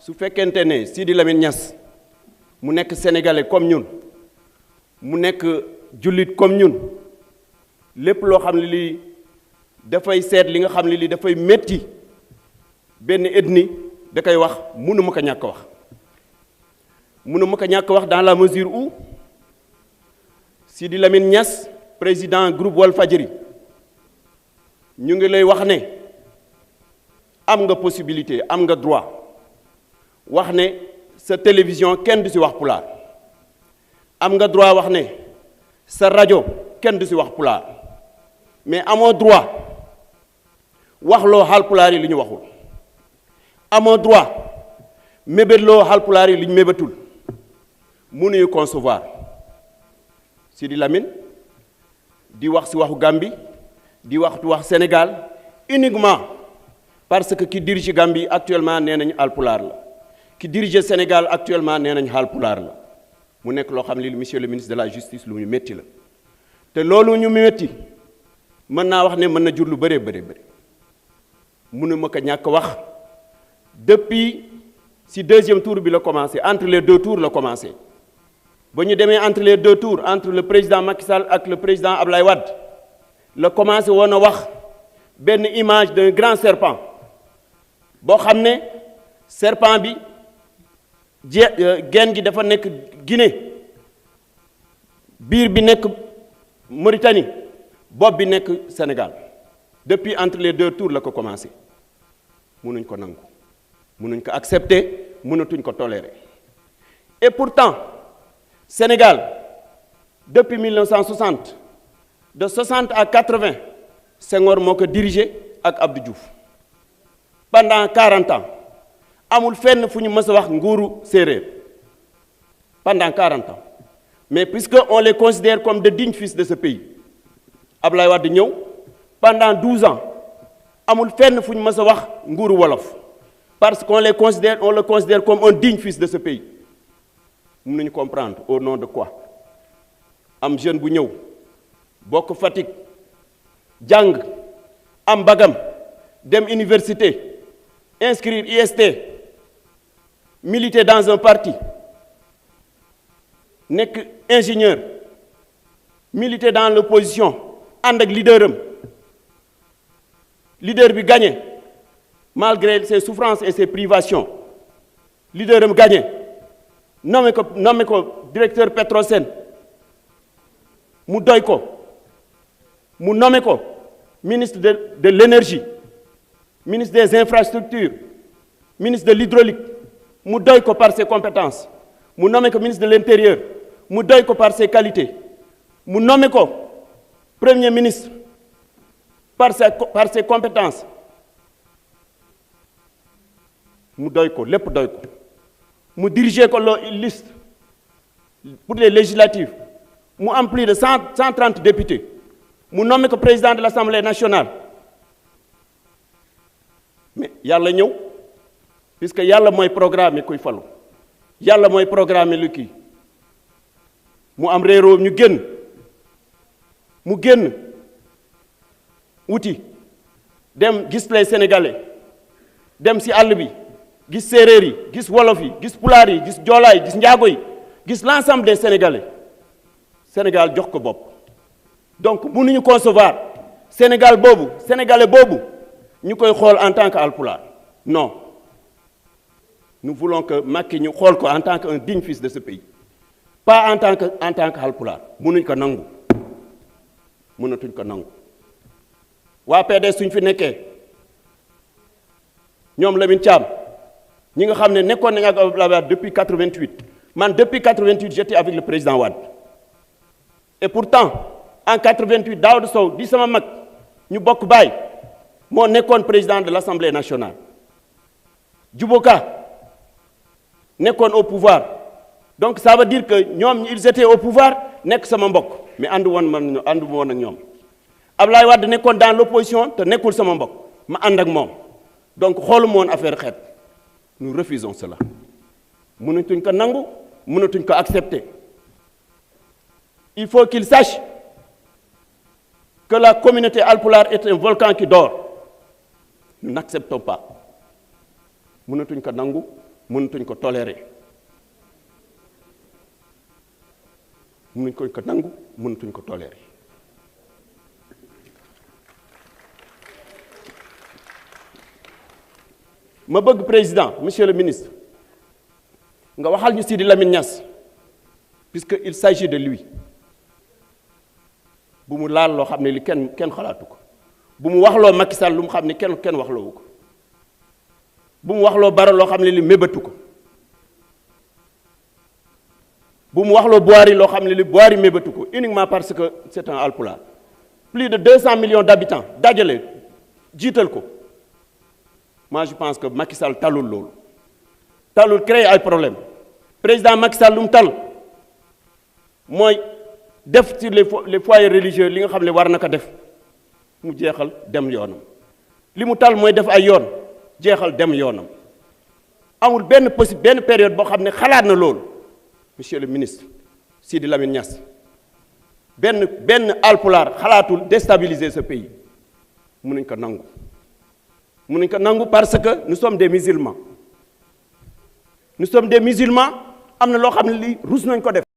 su fekkente ne Sidi Lamine Niass mu nekk sénégalais comme ñun mu nekk jullit comme ñun lépp loo xam ne lii dafay seet li nga xam ne lii dafay métti benn ethnie da koy wax mënuma ko ñàkk wax mënuma ko ñàkk wax dans la mesure où Sidi Lamine Niass président groupe Walfadjri ñu ngi lay wax ne am nga possibilité am nga droit wax ne sa télévision kenn du ci wax pulaar am nga droit wax ne sa rajo kenn du ci wax pulaar mais amoo droit wax loo Haalpulaar yi li ñu waxul amoo droit mébét loo Haalpulaar yi li ñu mébétul mënuñu concevoir Sidi Lamine di wax ci waxu Gambie di wax Sénégal uniquement parce que ki dirige Gambie actuellement nee nañu Haalpulaar la ki dirige Sénégal actuellement nee nañu Haalpulaar la mu nekk loo xam ne monsieur le ministre de la justice lu ñu métti la te loolu ñu métti mën naa wax ne mën na jur lu bëree bëri mënuma ko ñàkk wax depuis si deuxième tour bi la commencé entre les deux tours la commencé ba ñu demee entre les deux tours entre le président Macky Sall ak le président Ablaye Wade la commencé woon a wax benn image d'un grand serpent boo xam ne serpent bi genn gi dafa nekk Guinée biir bi nekk Mauritanie bopp bi nekk Sénégal depuis entre les deux tours la ko commencé mënuñ ko nangu mënuñ ko accepter mënatuñ ko tolérer et pourtant Sénégal depuis 1960 de 60 à 80 Senghor moo ko dirigé ak Abdou Diouf pendant 40 ans amul fenn fu ñu mës a wax nguuru séeréer pendant 40 ans mais puisque on les considère comme de dignes fils de ce pays Ablaye Wade ñëw pendant 12 ans amul fenn fu ñu mës a wax nguuru wolof parce qu'on le considère comme un digne fils de ce pays mun nañu comprendre au nom de quoi am jeune bu ñëw bokk Fatick jàng am bagam dem université inscrire IST militer dans un parti nekk ingénieur militer dans l'opposition ànd ak leader bi gagné malgré ses souffrances et ses privations leader am gagné nommé ko directeur Petrosen mu doy ko mu nommé ko ministre de l'énergie ministre des infrastructures ministre de l'hydraulique mu doy ko par ses compétences mu nommé ko ministre de l'intérieur mu doy ko par ses qualités mu nommé ko premier ministre par ses compétences mu doy ko lépp doy ko mu diriger ko liste pour les législatives mu am plus de 130 députés mu nommé ko président de l'Assemblée nationale mais yàlla ñëw puisque yàlla mooy programme kuy falu yàlla mooy programme lu kii mu am réeroo ñu génn wuti dem gis les Sénégalais dem ci àll bi gis séeréer yi gis wolof yi gis pulaar yi gis joolaa yi gis njaago yi gis l'ensemble des Sénégalais Sénégal jox ko bopp donc mënuñu concevoir Sénégalais boobu ñu koy xool en tant que Haalpulaar non nous voulons que Macky ñu xool ko en tant qu'un digne fils de ce pays pas en tant que Haalpulaar mënuñ ko nangu mënatuñ ko nangu waa PDS suñ fi nekkee ñoom Lamine Thiam ñi nga xam ne nekkoon nañ ak Abdoulaye Wade depuis 88 man depuis 88 j'étais avec le président Wade et pourtant en 88 Daouda Sow di sama mag ñu bokk baay moo nekkoon président de l'Assemblée nationale Djiboka nekkoon au pouvoir donc ça veut dire que ñoom ils étaient au pouvoir nekk sama mbokk mais àndu woon ak ñoom Abdoulaye Wade nekkoon dans l'opposition te nekkul sama mbokk ma ànd ak moom donc xooluma woon affaire xeet nous refusons cela mënatuñ ko nangu mënatuñ ko accepter il faut qu'il sache que la communauté Haalpulaar est un volcan qui dort nous n'acceptons pas mënatuñ ko nangu mënatuñ ko tolérer mënuñ ko nangu mënatuñ ko tolérer. ma bëgg président monsieur le ministre nga waxal ñu Sidi Lamine Niass puisque il s'agit de lui bu mu laal loo xam ne li kenn xalaatu ko bu mu waxloo Macky Sall lu mu xam ne kenn waxloowu ko bu mu waxloo Bara loo xam ne li mébatu ko bu mu waxloo Boiry loo xam ne li Boiry mébatu ko uniquement parce que c'est un Alpulaar plus de 200 millions d'habitants dajale jiital ko. Moi je pense que Macky Sall talul loolu talul créer ay problème président Macky Sall lu mu tal mooy def sur les foyers religieux li nga xam ne war na ko def mu jeexal dem yoonam li mu tal mooy def ay yoon jeexal dem yoonam amul benn période boo xam ne xalaat na loolu monsieur le ministre Sidi Lamine Niass benn Alpulaar xalaatul déstabiliser ce pays mënuñ ko nangu. mënuñ ko nangu parce que nous sommes des musulmans am na loo xam ne lii rus nañ ko def.